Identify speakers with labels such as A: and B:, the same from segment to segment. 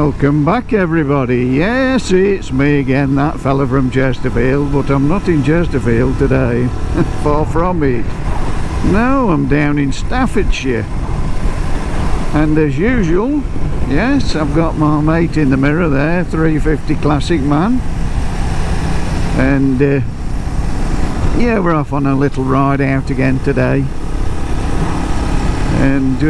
A: Welcome back everybody. Yes, it's me again, that fella from Chesterfield, but I'm not in Chesterfield today. Far from it. No, I'm down in Staffordshire. And as usual, yes, I've got my mate in the mirror there, 350 Classic man. And yeah, we're off on a little ride out again today. And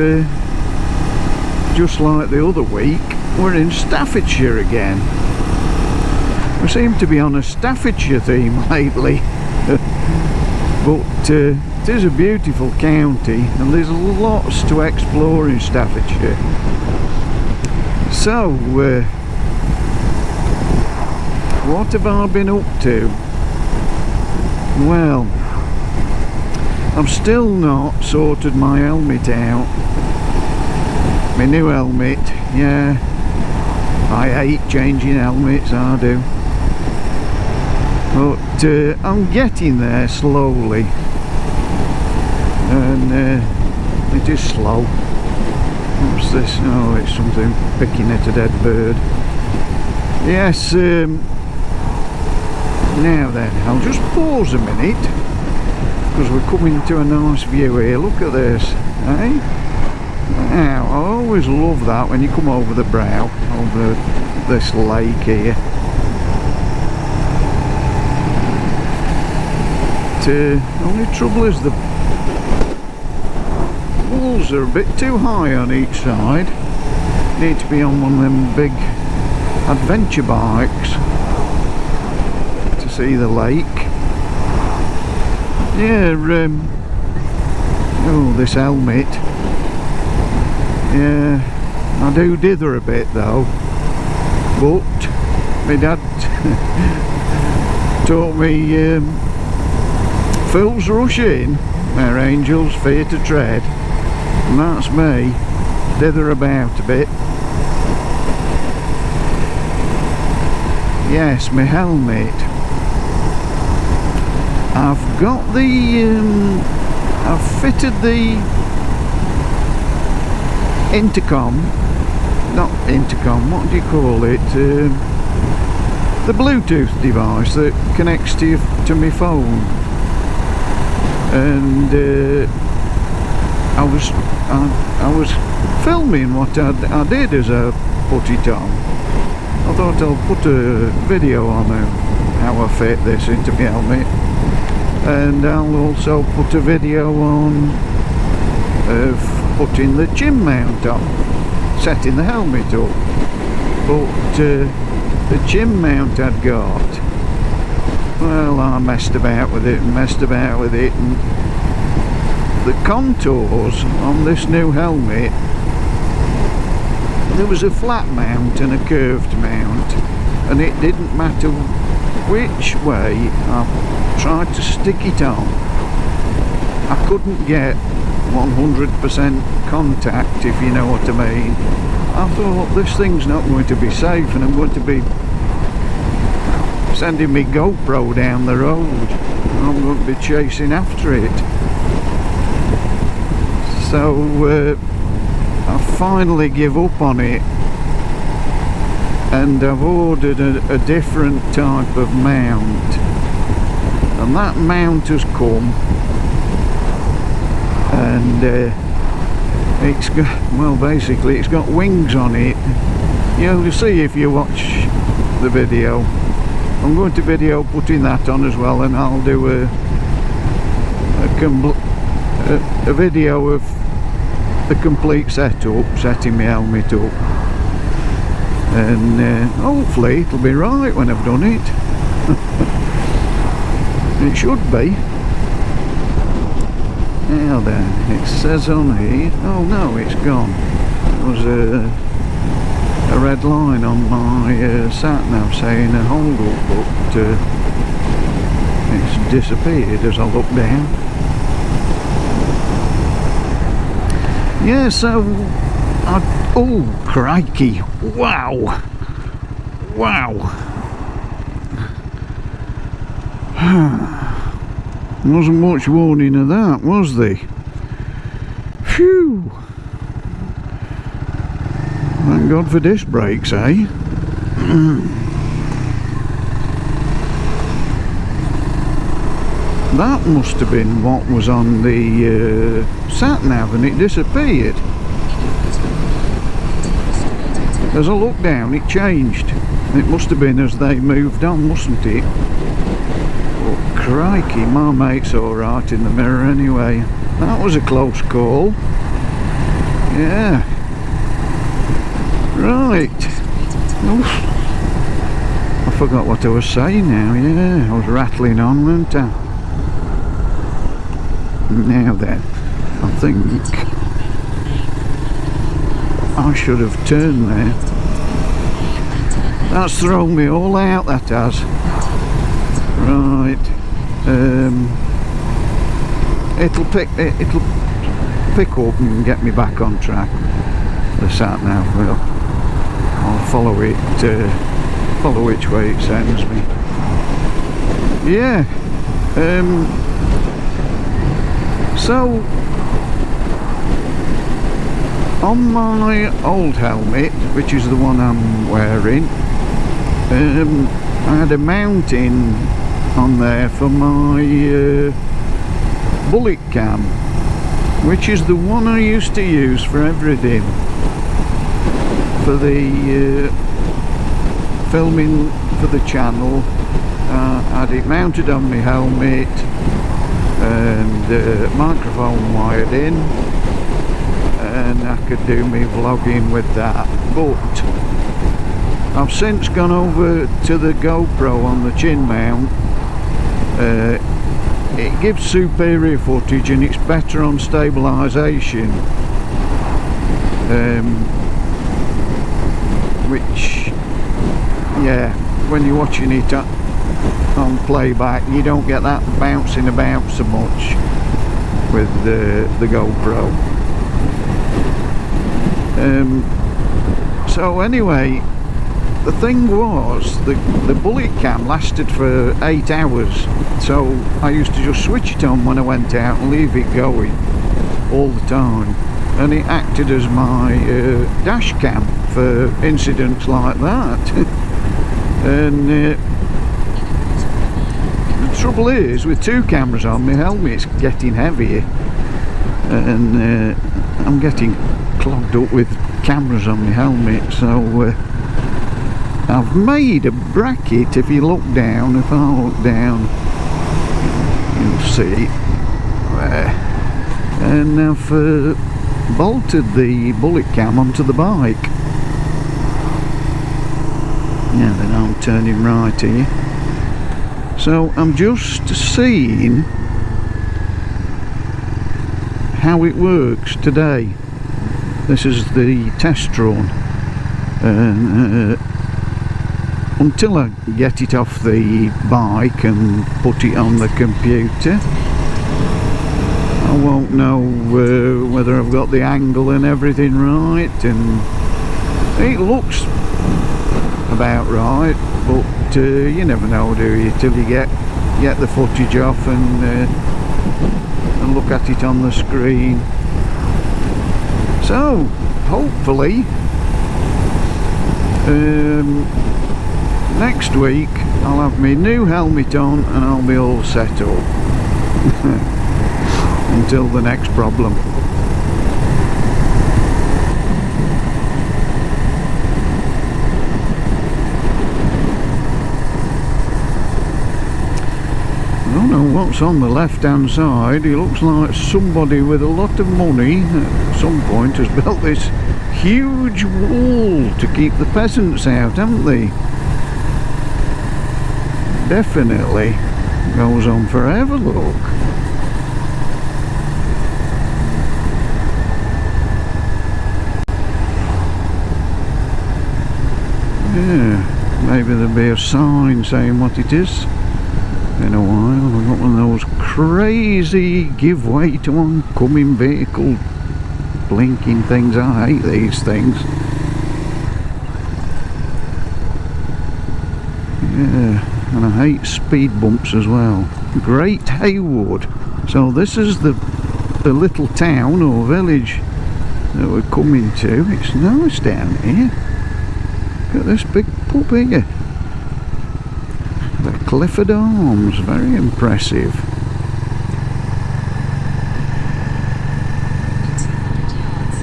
A: just like the other week, we're in Staffordshire again. We seem to be on a Staffordshire theme lately. But it is a beautiful county and there's lots to explore in Staffordshire. So, what have I been up to? Well, I've still not sorted my helmet out. My new helmet, yeah. I hate changing helmets, I do. But I'm getting there slowly. And it is slow. What's this? Oh, it's something picking at a dead bird. Yes, now then, I'll just pause a minute. Because we're coming to a nice view here. Look at this, eh? Now, I always love that when you come over the brow, over this lake here. The only trouble is the walls are a bit too high on each side. Need to be on one of them big adventure bikes to see the lake. Yeah, oh, this helmet. Yeah, I do dither a bit though, but my dad taught me fools rush in where angels fear to tread, and that's me, dither about a bit. Yes, my helmet. I've got the, I've fitted the intercom, not intercom, what do you call it, the Bluetooth device that connects to my phone. And I was filming what I did as I put it on. I thought I'll put a video on how I fit this into my helmet, and I'll also put a video on of putting the chin mount on, setting the helmet up. But the chin mount I'd got, well, I messed about with it, and the contours on this new helmet, there was a flat mount and a curved mount, and it didn't matter which way I tried to stick it on, I couldn't get 100% contact, if you know what I mean. I thought, this thing's not going to be safe, and I'm going to be sending me GoPro down the road. I'm going to be chasing after it. So I finally give up on it, and I've ordered a different type of mount, and that mount has come. And it's got, well, basically it's got wings on it. You'll see if you watch the video. I'm going to video putting that on as well, and I'll do a video of the complete setup, setting my helmet up, and hopefully it'll be right when I've done it. It should be. Now then, it says on here, oh no, it's gone. There was a red line on my sat-nav saying a hold up, but it's disappeared as I look down. Yeah, so, oh crikey, wow, wasn't much warning of that, was there? Phew! Thank Thank God for disc brakes, eh? That must have been what was on the sat-nav and it disappeared. As I looked down, it changed. It must have been as they moved on, mustn't it? Oh, crikey, my mate's alright in the mirror anyway. That was a close call. Yeah. Right. Oof. I forgot what I was saying now. Yeah, I was rattling on, weren't I? Now then, I think I should have turned there. That's thrown me all out, that has. Right. It'll pick up and get me back on track. The sat nav will. I'll follow it. Follow which way it sends me. Yeah. So on my old helmet, which is the one I'm wearing, I had a mounting on there for my bullet cam, which is the one I used to use for everything, for the filming for the channel. I had it mounted on my helmet and microphone wired in, and I could do me vlogging with that. But I've since gone over to the GoPro on the chin mount. It gives superior footage and it's better on stabilisation, which, yeah, when you're watching it on playback you don't get that bouncing about so much with the GoPro. So anyway, the thing was, the bullet cam lasted for 8 hours, so I used to just switch it on when I went out and leave it going all the time, and it acted as my dash cam for incidents like that. And the trouble is, with 2 cameras on, my helmet's getting heavier, and I'm getting clogged up with cameras on my helmet, so I've made a bracket. If you look down, if I look down, you'll see, and I've bolted the bullet cam onto the bike. Now then, I'm turning right here, so I'm just seeing how it works today. This is the test run, and until I get it off the bike and put it on the computer, I won't know whether I've got the angle and everything right, and it looks about right, but you never know, do you, till you get the footage off and look at it on the screen. So hopefully next week I'll have my new helmet on and I'll be all set up until the next problem. I don't know what's on the left hand side. It looks like somebody with a lot of money at some point has built this huge wall to keep the peasants out, haven't they? Definitely goes on forever, look. Yeah, maybe there'll be a sign saying what it is in a while. I've got one of those crazy give way to oncoming vehicle blinking things. I hate these things. Yeah, and I hate speed bumps as well. Great Haywood. So this is the little town or village that we're coming to. It's nice down here. Look at this big pub here. The Clifford Arms, very impressive.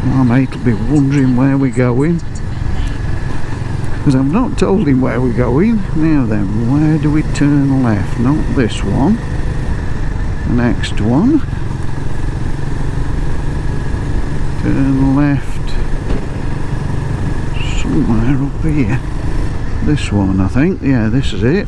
A: My mate will be wondering where we're going, because I've not told him where we're going. Now then, where do we turn left? Not this one. The next one. Turn left. Somewhere up here. This one, I think. Yeah, this is it.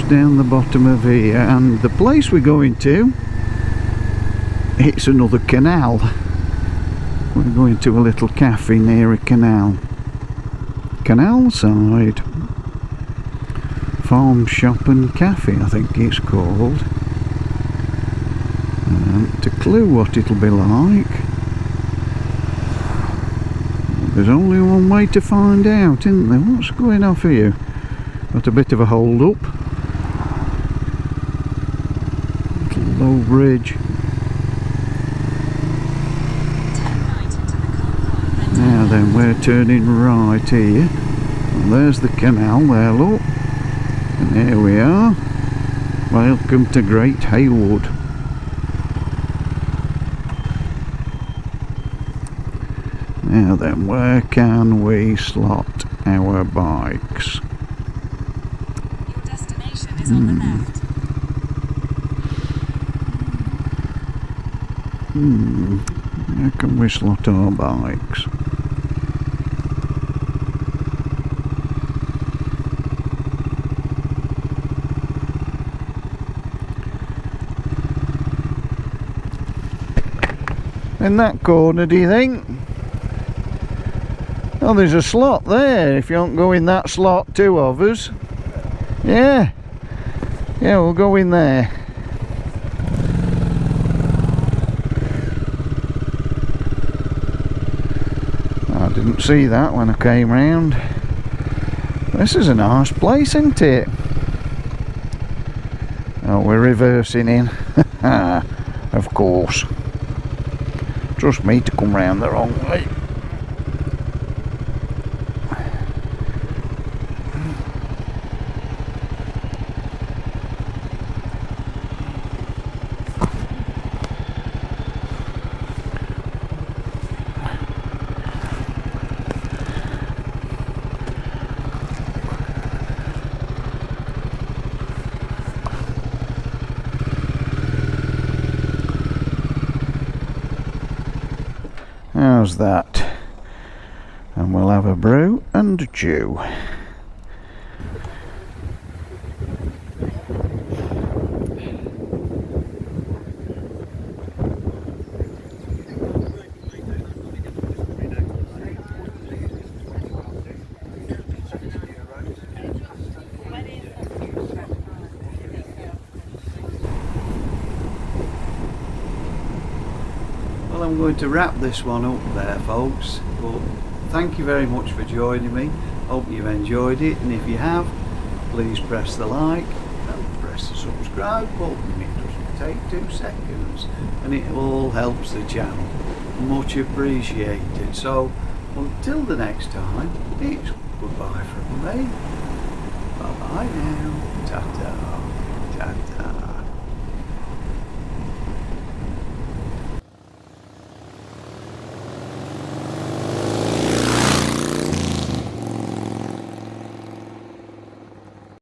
A: Down the bottom of here, and the place we're going to, it's another canal. We're going to a little cafe near a canal. Canalside Farm Shop and Cafe, I think it's called. And a clue what it'll be like. There's only one way to find out, isn't there? What's going off here? Got a bit of a hold up. Low bridge. Now then, we're turning right here, and there's the canal there, look, and here we are. Welcome to Great Haywood. Now then, where can we slot our bikes?
B: Your destination is on the left.
A: Where can we slot our bikes? In that corner, do you think? Oh, there's a slot there, if you don't go in that slot, two of us. Yeah, we'll go in there. I didn't see that when I came round. This is a nice place, isn't it? Oh, we're reversing in. Of course. Trust me to come round the wrong way. How's that? And we'll have a brew and a chew. Well, I'm going to wrap this one up there, folks, but thank you very much for joining me. Hope you've enjoyed it, and if you have, please press the like and press the subscribe button. It doesn't take 2 seconds and it all helps the channel. Much appreciated. So until the next time, it's goodbye from me. Bye bye now. Ta-ta.